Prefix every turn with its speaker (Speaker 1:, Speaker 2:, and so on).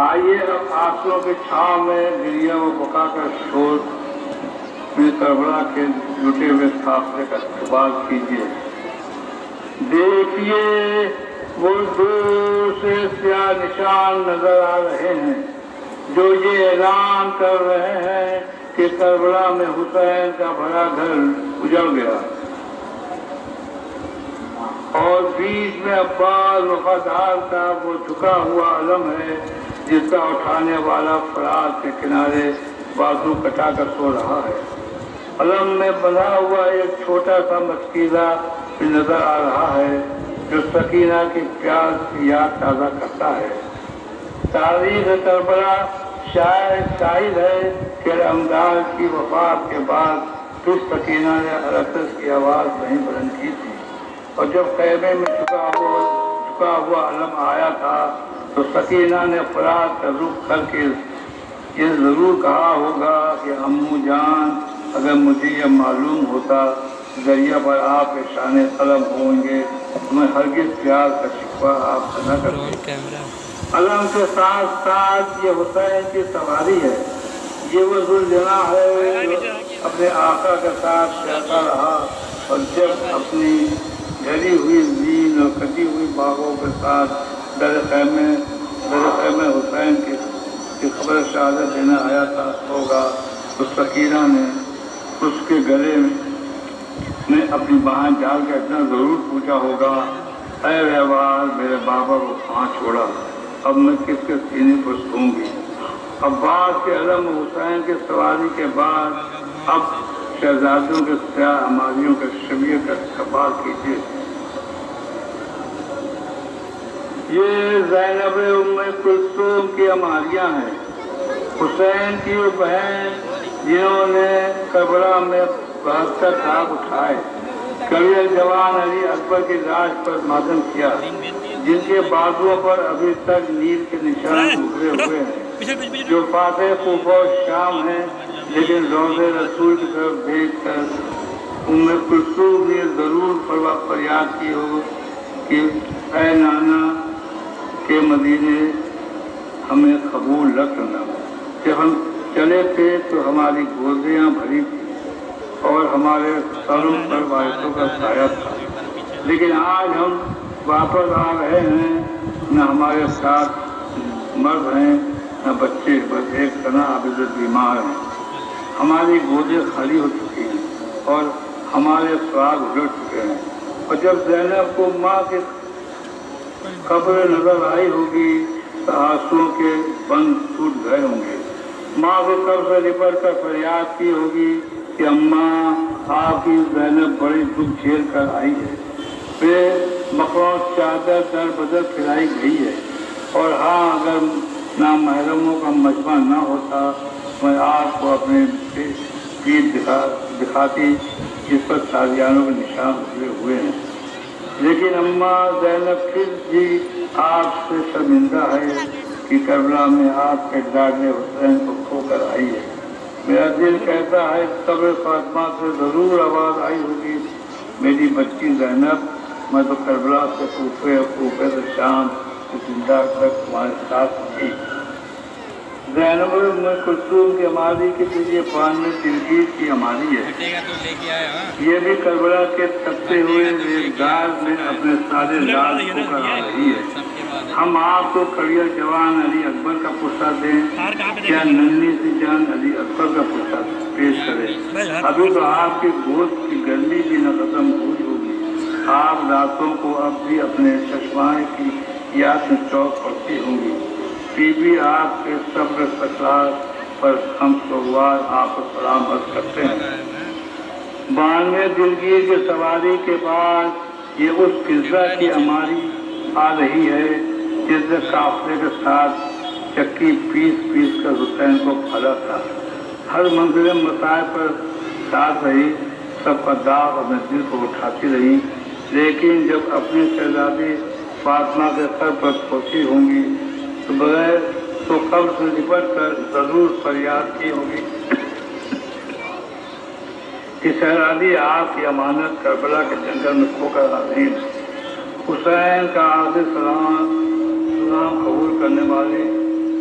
Speaker 1: آئیے اب آنسوؤں کی چھاؤں میں گریہ و بکا کا شور میں کربلا کے لٹے ہوئے قافلے کا استقبال کیجیے۔ دیکھیے وہ دور سے سیاہ نشان نظر آ رہے ہیں جو یہ اعلان کر رہے ہیں کہ کربلا میں حسین کا بڑا گھر اجڑ گیا، اور بیچ میں عباس وفادار کا وہ جھکا ہوا علم ہے جس کا اٹھانے والا فرات کے کنارے بازو کٹا کر سو رہا ہے۔ علم میں بنا ہوا ایک چھوٹا سا مسکینہ بھی نظر آ رہا ہے جو سکینہ کی پیاس کی یاد تازہ کرتا ہے۔ تاریخ کربلا شاہد ہے کہ رمضان کی وفات کے بعد پھر سکینہ نے القدس کی آواز نہیں بلند کی تھی، اور جب خیمے میں جھکا ہوا علم آیا تھا تو سکینہ نے فرات کا رخ کر کے یہ ضرور کہا ہوگا کہ امو جان، اگر مجھے یہ معلوم ہوتا ذریعہ پر آپ شان قلم ہوں گے تو میں ہرگز پیار کا شکوہ آپ سے نہ کرتی۔ علم کے ساتھ ساتھ یہ حسین کی سواری ہے، یہ وہ ذوالجناح ہے جو اپنے آقا کے ساتھ چلتا رہا، اور جب اپنی جلی ہوئی زین اور کٹی ہوئی باغوں کے ساتھ در خیمے حسین کی خبر شہادت دینا آیا تھا ہوگا تو سکینہ نے اس کے گلے میں اپنی باہیں ڈال کے اتنا ضرور پوچھا ہوگا، اے رہوار میرے بابا کو کہاں چھوڑا، اب میں کس کے سینے پر سوں گی۔ عباس کے علم حسین کے سواری کے بعد اب شہزادیوں کے سیاہ عماریوں کے شبیہ کا استقبال کیجیے۔ یہ زینب ام کلثوم کی عماریاں ہیں، حسین کی وہ بہن جنہوں نے کربلا میں 72 داغ اٹھائے، کبیر جوان علی اکبر کی لاش پر ماتم کیا، جن کے بازوؤں پر ابھی تک نیل کے نشان ابھرے ہوئے ہیں، جو فاتح کوفہ و شام ہیں، لیکن روض رسول کی طرف دیکھ کر ام کلثوم نے ضرور فریاد کی ہو کہ اے نانا کے مدینے ہمیں قبول نہ کرنا۔ جب ہم چلے تھے تو ہماری گودیاں بھری تھیں اور ہمارے سروں پر وارثوں کا سایہ تھا، لیکن آج ہم واپس آ رہے ہیں، نہ ہمارے ساتھ مرد ہیں نہ بچے، بس ایک تنہا عابد بیمار ہیں۔ ہماری گودیں خالی ہو چکی ہیں اور ہمارے سراغ اجڑ چکے ہیں، اور جب زینب کو ماں کی قبر نظر آئی ہوگی تو آنسوؤں کے بند ٹوٹ گئے ہوں گے۔ ماں کو قبر سے لپٹ کر فریاد کی ہوگی کہ اماں آپ کی زینب بڑی دکھ جھیل کر آئی ہے، پھر مخروط چادر در بدر پھیلائی گئی ہے، اور ہاں اگر نامحرموں کا مجمع نہ ہوتا میں آپ کو اپنے پیٹ دکھاتی جس پر تازیانوں کے نشان ابھرے ہوئے ہیں، لیکن اماں زینب پھر بھی آپ سے شرمندہ ہے کہ کربلا میں آپ کے لاڈلے حسین کو کھو کر آئی ہے۔ میرا دل کہتا ہے قبر فاطمہ سے ضرور آواز آئی ہوگی، میری بچی زینب، میں تو کربلا سے کوفے سے شام سے زندہ تک تمہارے ساتھ تھی۔ زینب ام کلثوم کی عماری کی تجھے پان میں دلگیر کی عماری ہے، یہ بھی کربلا کے تپتے ہوئے ریزگار میں اپنے سارے لاز کو کرا رہی ہے۔ ہم آپ کو کبیر جوان علی اکبر کا پرسہ دیں یا ننھی سی جان علی اکبر کا پرسہ پیش کریں؟ ابھی تو آپ کی گوشت کی گرمی بھی نہ ختم ہوئی ہوگی، آپ راتوں کو اب بھی اپنے چشمائے کی یاد میں چوک پڑتی ہوں گی۔ بی بی آپ کے صبر سکرات پر ہم سوگوار آپ کو سلام عرض کرتے ہیں۔ 92 دلگیر کی سواری کے بعد یہ اس فضا کی عماری آ رہی ہے جس نے قافلے کے ساتھ چکی پیس کر حسین کو پھالا تھا۔ ہر منزل مصائب پر ساتھ رہی، سب کا داغ اپنے دل کو اٹھاتی رہی، لیکن جب اپنی شہزادی فاطمہ کے سر پر پہنچی ہوں گی تو قبر سے لپٹ کر ضرور فریاد کی ہوگی کہ شہزادی آپ کی امانت کربلا کے جنگل میں کھو کر عظیم حسین کا آخری سلام قبول کرنے والے